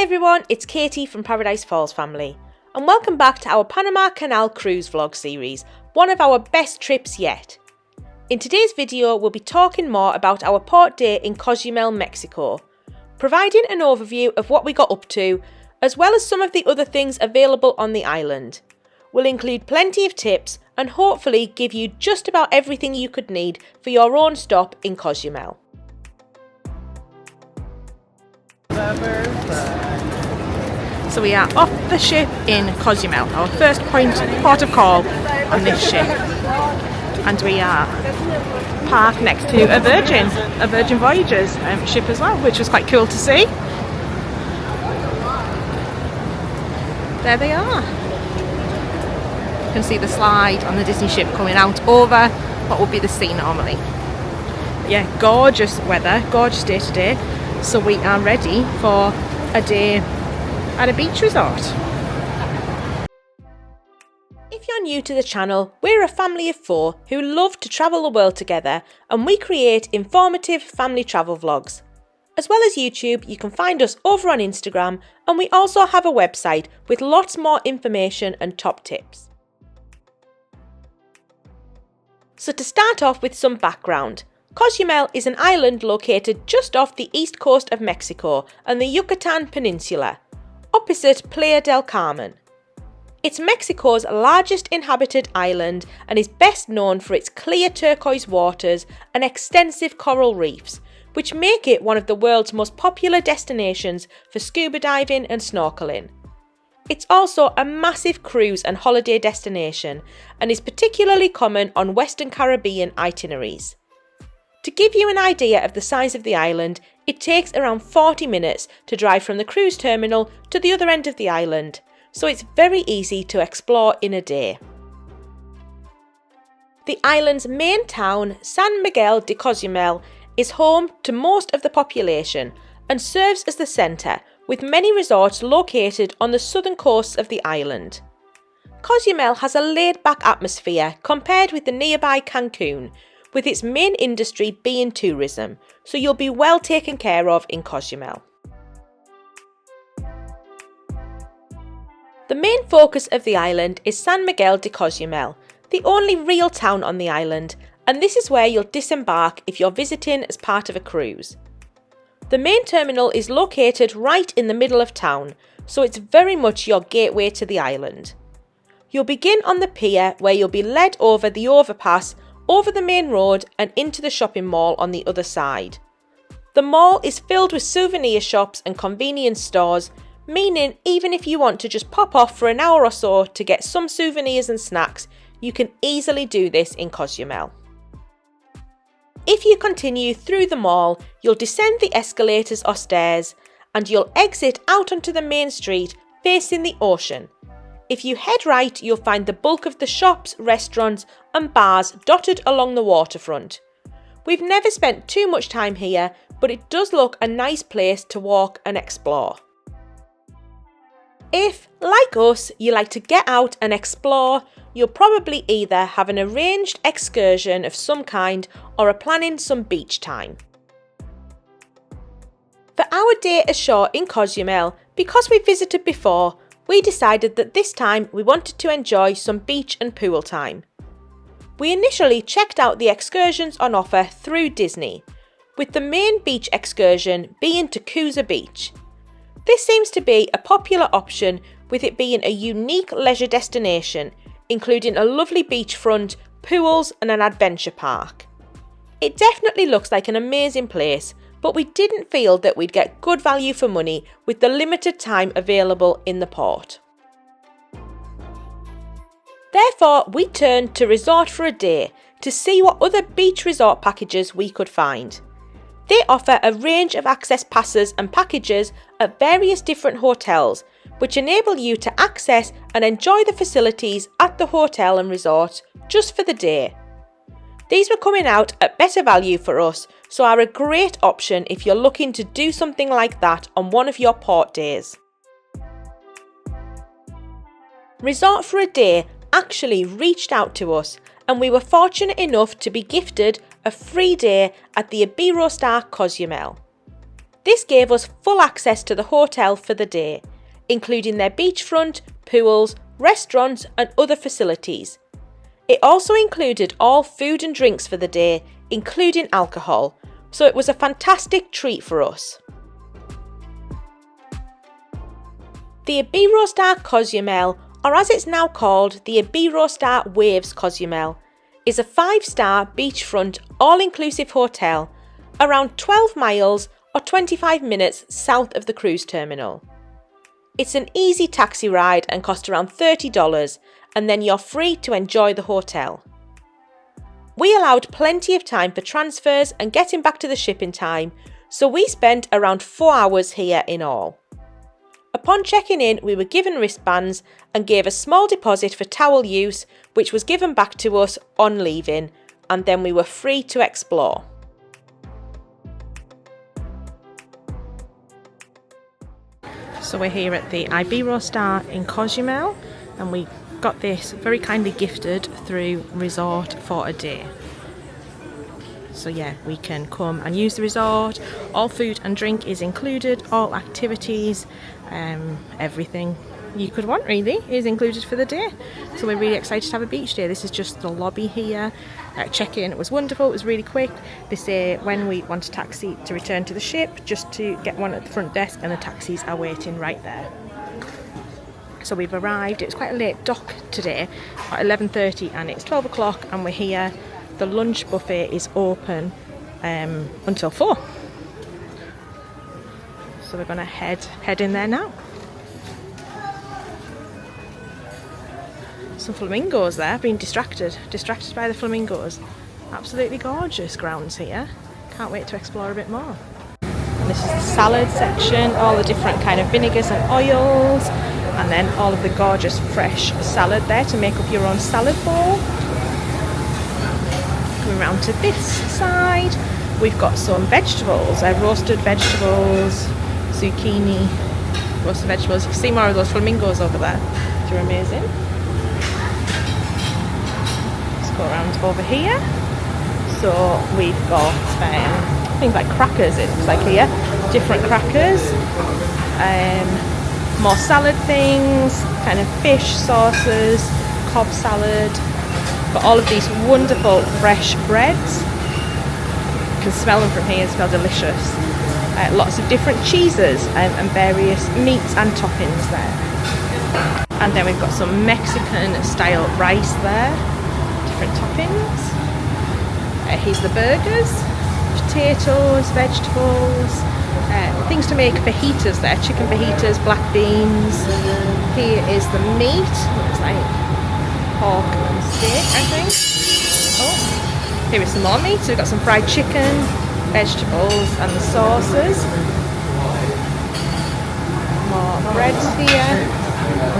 everyone, it's Katie from Paradise Falls family, and welcome back to our Panama Canal cruise vlog series, one of our best trips yet. In today's video, we'll be talking more about our port day in Cozumel, Mexico, providing an overview of what we got up to, as well as some of the other things available on the island. We'll include plenty of tips and hopefully give you just about everything you could need for your own stop in Cozumel. So we are off the ship in Cozumel, our first port of call on this ship, and we are parked next to a Virgin Voyages ship as well, which was quite cool to see. There they are. You can see the slide on the Disney ship coming out over what would be the sea normally. Yeah, gorgeous weather, gorgeous day today. So we are ready for a day at a beach resort. If you're new to the channel, we're a family of 4 who love to travel the world together, and we create informative family travel vlogs. As well as YouTube, you can find us over on Instagram, and we also have a website with lots more information and top tips. So to start off with some background, Cozumel is an island located just off the east coast of Mexico and the Yucatan Peninsula, opposite Playa del Carmen. It's Mexico's largest inhabited island and is best known for its clear turquoise waters and extensive coral reefs, which make it one of the world's most popular destinations for scuba diving and snorkeling. It's also a massive cruise and holiday destination and is particularly common on Western Caribbean itineraries. To give you an idea of the size of the island, it takes around 40 minutes to drive from the cruise terminal to the other end of the island, so it's very easy to explore in a day. The island's main town, San Miguel de Cozumel, is home to most of the population and serves as the centre, with many resorts located on the southern coasts of the island. Cozumel has a laid-back atmosphere compared with the nearby Cancun, with its main industry being tourism, so you'll be well taken care of in Cozumel. The main focus of the island is San Miguel de Cozumel, the only real town on the island, and this is where you'll disembark if you're visiting as part of a cruise. The main terminal is located right in the middle of town, so it's very much your gateway to the island. You'll begin on the pier, where you'll be led over the overpass, over the main road and into the shopping mall on the other side. The mall is filled with souvenir shops and convenience stores, meaning even if you want to just pop off for an hour or so to get some souvenirs and snacks, you can easily do this in Cozumel. If you continue through the mall, you'll descend the escalators or stairs, and you'll exit out onto the main street facing the ocean. If you head right, you'll find the bulk of the shops, restaurants and bars dotted along the waterfront. We've never spent too much time here, but it does look a nice place to walk and explore. If, like us, you like to get out and explore, you'll probably either have an arranged excursion of some kind or are planning some beach time. For our day ashore in Cozumel, because we visited before, we decided that this time we wanted to enjoy some beach and pool time. We initially checked out the excursions on offer through Disney, with the main beach excursion being to Cozumel Beach. This seems to be a popular option, with it being a unique leisure destination, including a lovely beachfront, pools and an adventure park. It definitely looks like an amazing place, but we didn't feel that we'd get good value for money with the limited time available in the port. Therefore, we turned to Resort for a Day to see what other beach resort packages we could find. They offer a range of access passes and packages at various different hotels, which enable you to access and enjoy the facilities at the hotel and resort just for the day. These were coming out at better value for us, so are a great option if you're looking to do something like that on one of your port days. Resort for a Day actually reached out to us, and we were fortunate enough to be gifted a free day at the Iberostar Cozumel. This gave us full access to the hotel for the day, including their beachfront, pools, restaurants and other facilities. It also included all food and drinks for the day, including alcohol, so it was a fantastic treat for us. The Iberostar Cozumel, or as it's now called, the Iberostar Waves Cozumel, is a 5-star beachfront all-inclusive hotel around 12 miles or 25 minutes south of the cruise terminal. It's an easy taxi ride and costs around $30, and then you're free to enjoy the hotel. We allowed plenty of time for transfers and getting back to the ship in time, so we spent around 4 hours here in all. Upon checking in, we were given wristbands and gave a small deposit for towel use, which was given back to us on leaving, and then we were free to explore. So we're here at the Iberostar in Cozumel, and we got this very kindly gifted through Resort for a Day. So yeah, we can come and use the resort. All food and drink is included, all activities, everything you could want really is included for the day. So we're really excited to have a beach day. This is just the lobby here. Check-in was wonderful, it was really quick. They say when we want a taxi to return to the ship, just to get one at the front desk, and the taxis are waiting right there. So we've arrived. It was quite a late dock today at 11:30 and it's 12 o'clock and we're here. The lunch buffet is open until 4. So we're going to head in there now. Some flamingos there, being distracted by the flamingos. Absolutely gorgeous grounds here. Can't wait to explore a bit more. And this is the salad section, all the different kind of vinegars and oils, and then all of the gorgeous fresh salad there to make up your own salad bowl. Coming around to this side, we've got some vegetables, roasted vegetables, zucchini, roasted vegetables. You can see more of those flamingos over there. They're amazing. Let's go around over here. So we've got things like crackers, it looks like here, different crackers, more salad things, kind of fish sauces, Cobb salad. Got all of these wonderful fresh breads. You can smell them from here, they smell delicious. Lots of different cheeses and various meats and toppings there. And then we've got some Mexican style rice there, different toppings. Here's the burgers, potatoes, vegetables, things to make fajitas there, chicken fajitas, black beans. Here is the meat, looks like pork and steak, I think. Oh, here is some more meat. So we've got some fried chicken, vegetables and the sauces. More breads here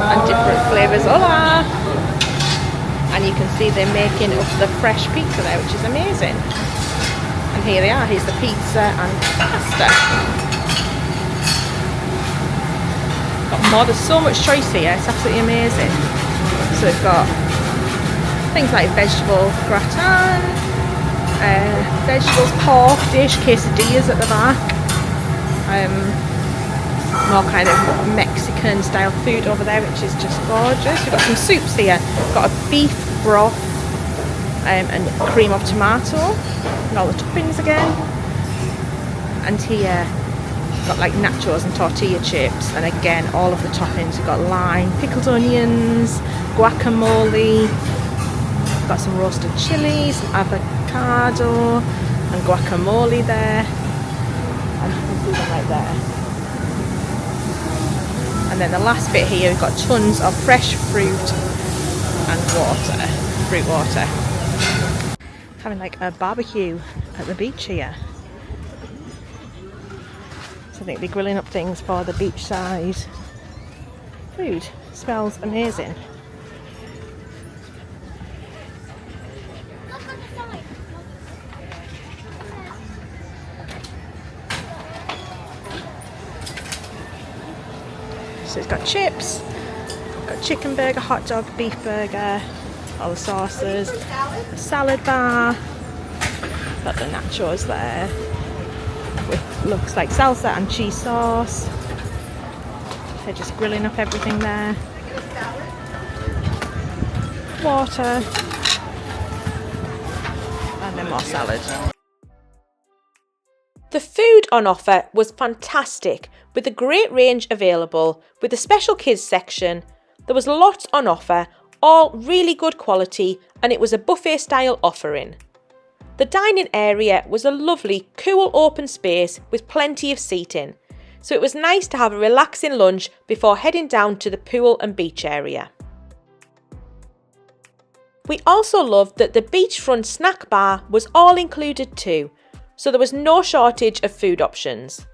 and different flavours. Hola! And you can see they're making up the fresh pizza there, which is amazing. And here they are, here's the pizza and pasta. Got more, there's so much choice here, it's absolutely amazing. So we've got things like vegetable gratin, vegetables, pork dish, quesadillas at the back. More kind of Mexican style food over there, which is just gorgeous. We've got some soups here. We've got a beef broth and cream of tomato and all the toppings again. And here we've got like nachos and tortilla chips, and again all of the toppings. We've got lime, pickled onions, guacamole. We've got some roasted chilies, some avocado and guacamole there. And you can see them right there. And then the last bit here, we've got tons of fresh fruit and water, fruit water. Having like a barbecue at the beach here. So I think they're grilling up things for the beachside food. Smells amazing. So it's got chips, got chicken burger, hot dog, beef burger, all the sauces, a salad bar, got the nachos there, with looks like salsa and cheese sauce. They're just grilling up everything there. Water. And then more salad. The food on offer was fantastic, with a great range available, with a special kids section. There was lots on offer, all really good quality, and it was a buffet style offering. The dining area was a lovely, cool open space with plenty of seating, so it was nice to have a relaxing lunch before heading down to the pool and beach area. We also loved that the beachfront snack bar was all included too, so there was no shortage of food options.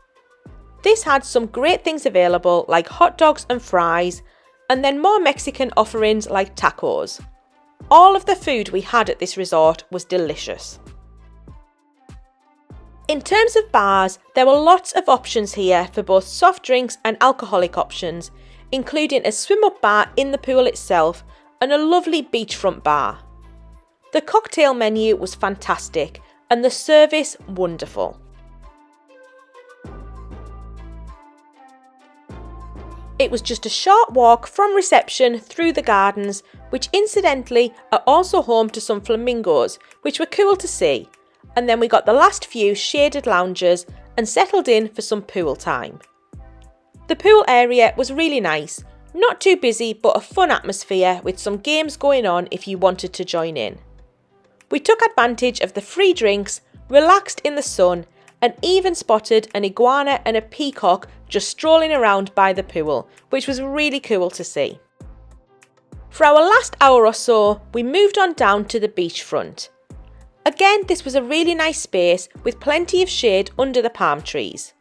This had some great things available like hot dogs and fries, and then more Mexican offerings like tacos. All of the food we had at this resort was delicious. In terms of bars, there were lots of options here for both soft drinks and alcoholic options, including a swim-up bar in the pool itself and a lovely beachfront bar. The cocktail menu was fantastic and the service wonderful. It was just a short walk from reception through the gardens, which incidentally are also home to some flamingos, which were cool to see. And then we got the last few shaded lounges and settled in for some pool time. The pool area was really nice, not too busy but a fun atmosphere with some games going on if you wanted to join in. We took advantage of the free drinks, relaxed in the sun, and even spotted an iguana and a peacock just strolling around by the pool, which was really cool to see. For our last hour or so, we moved on down to the beachfront. Again, this was a really nice space with plenty of shade under the palm trees.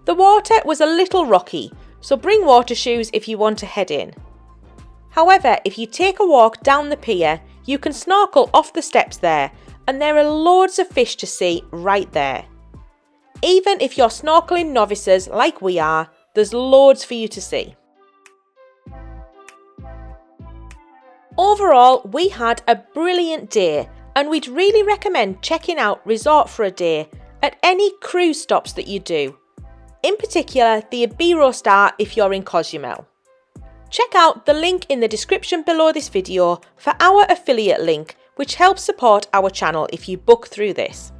The water was a little rocky, so bring water shoes if you want to head in. However, if you take a walk down the pier, you can snorkel off the steps there, and there are loads of fish to see right there. Even if you're snorkeling novices like we are, there's loads for you to see. Overall, we had a brilliant day, and we'd really recommend checking out Resort for a Day at any cruise stops that you do. In particular, the Iberostar if you're in Cozumel. Check out the link in the description below this video for our affiliate link, which helps support our channel if you book through this.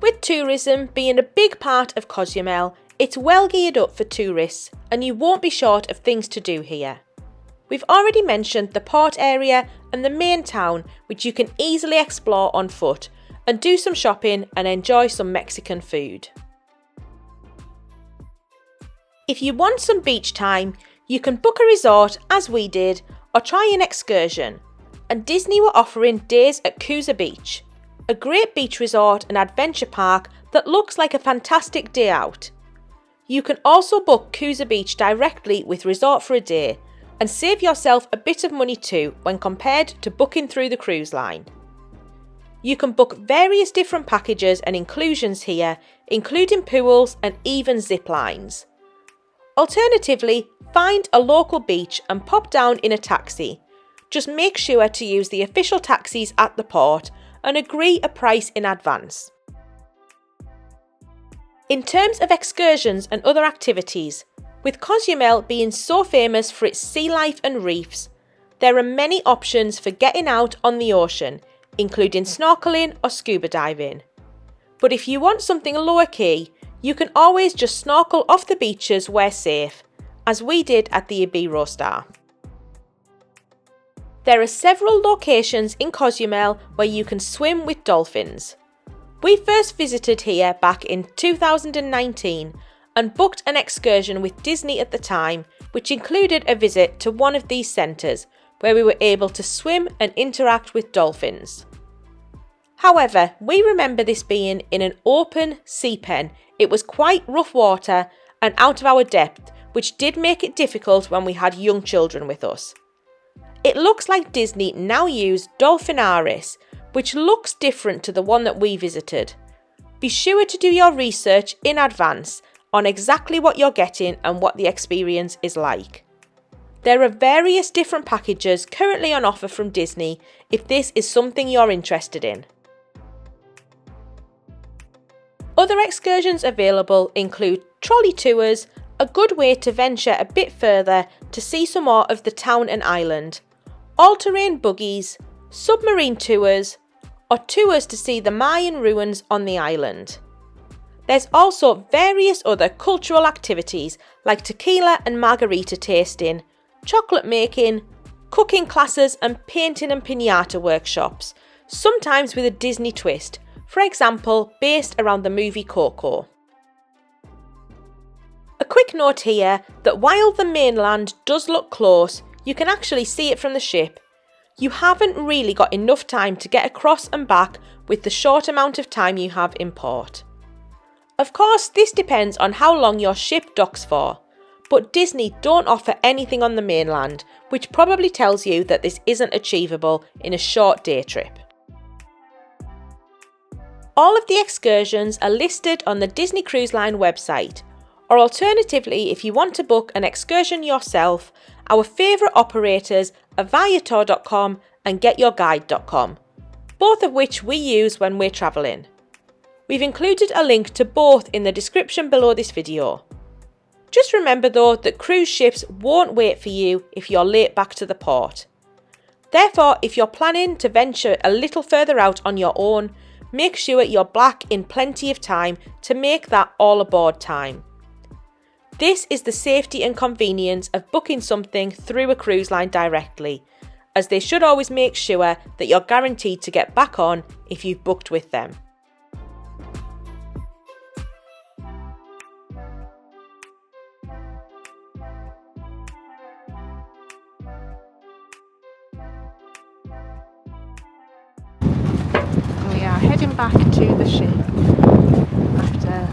With tourism being a big part of Cozumel, it's well geared up for tourists and you won't be short of things to do here. We've already mentioned the port area and the main town, which you can easily explore on foot and do some shopping and enjoy some Mexican food. If you want some beach time, you can book a resort as we did or try an excursion, and Disney were offering days at Cozumel Beach, a great beach resort and adventure park that looks like a fantastic day out. You can also book Cozumel Beach directly with Resort for a Day and save yourself a bit of money too when compared to booking through the cruise line. You can book various different packages and inclusions here, including pools and even zip lines. Alternatively, find a local beach and pop down in a taxi. Just make sure to use the official taxis at the port and agree a price in advance. In terms of excursions and other activities, with Cozumel being so famous for its sea life and reefs, there are many options for getting out on the ocean, including snorkeling or scuba diving. But if you want something lower key, you can always just snorkel off the beaches where safe, as we did at the Iberostar. There are several locations in Cozumel where you can swim with dolphins. We first visited here back in 2019 and booked an excursion with Disney at the time, which included a visit to one of these centres where we were able to swim and interact with dolphins. However, we remember this being in an open sea pen. It was quite rough water and out of our depth, which did make it difficult when we had young children with us. It looks like Disney now use Dolphinaris, which looks different to the one that we visited. Be sure to do your research in advance on exactly what you're getting and what the experience is like. There are various different packages currently on offer from Disney if this is something you're interested in. Other excursions available include trolley tours, a good way to venture a bit further to see some more of the town and island, all-terrain buggies, submarine tours, or tours to see the Mayan ruins on the island. There's also various other cultural activities like tequila and margarita tasting, chocolate making, cooking classes and painting and piñata workshops, sometimes with a Disney twist, for example based around the movie Coco. A quick note here that while the mainland does look close, you can actually see it from the ship. You haven't really got enough time to get across and back with the short amount of time you have in port. Of course, this depends on how long your ship docks for, but Disney don't offer anything on the mainland, which probably tells you that this isn't achievable in a short day trip. All of the excursions are listed on the Disney Cruise Line website, or alternatively, if you want to book an excursion yourself, our favourite operators are viator.com and getyourguide.com, both of which we use when we're travelling. We've included a link to both in the description below this video. Just remember though that cruise ships won't wait for you if you're late back to the port. Therefore, if you're planning to venture a little further out on your own, make sure you're back in plenty of time to make that all aboard time. This is the safety and convenience of booking something through a cruise line directly, as they should always make sure that you're guaranteed to get back on if you've booked with them. We are heading back to the ship after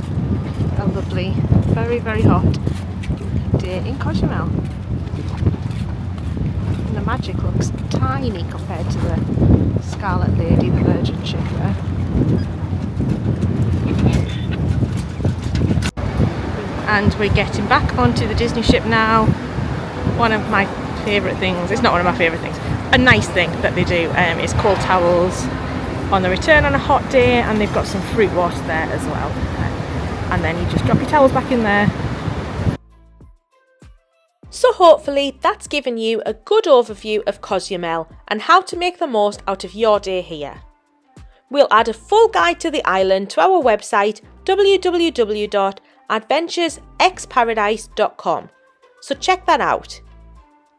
a lovely, very hot day in Cozumel. And the Magic looks tiny compared to the Scarlet Lady, the Virgin ship there. And we're getting back onto the Disney ship now. One of my favourite things, it's not one of my favourite things, a nice thing that they do is cold towels on the return on a hot day, and they've got some fruit water there as well. And then you just drop your towels back in there. So hopefully that's given you a good overview of Cozumel and how to make the most out of your day here. We'll add a full guide to the island to our website www.adventuresexparadise.com, so check that out.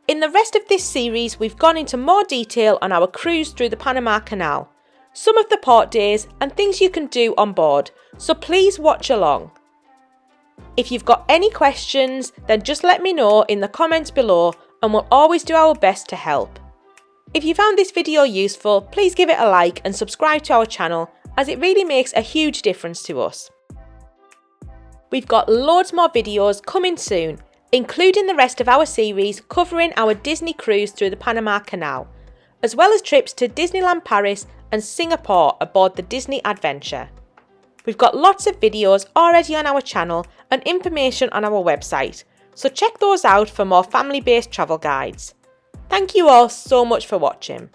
In the rest of this series we've gone into more detail on our cruise through the Panama Canal, some of the port days and things you can do on board, so please watch along. If you've got any questions, then just let me know in the comments below and we'll always do our best to help. If you found this video useful, please give it a like and subscribe to our channel, as it really makes a huge difference to us. We've got loads more videos coming soon, including the rest of our series covering our Disney cruise through the Panama Canal, as well as trips to Disneyland Paris and Singapore aboard the Disney Adventure. We've got lots of videos already on our channel and information on our website, so check those out for more family-based travel guides. Thank you all so much for watching.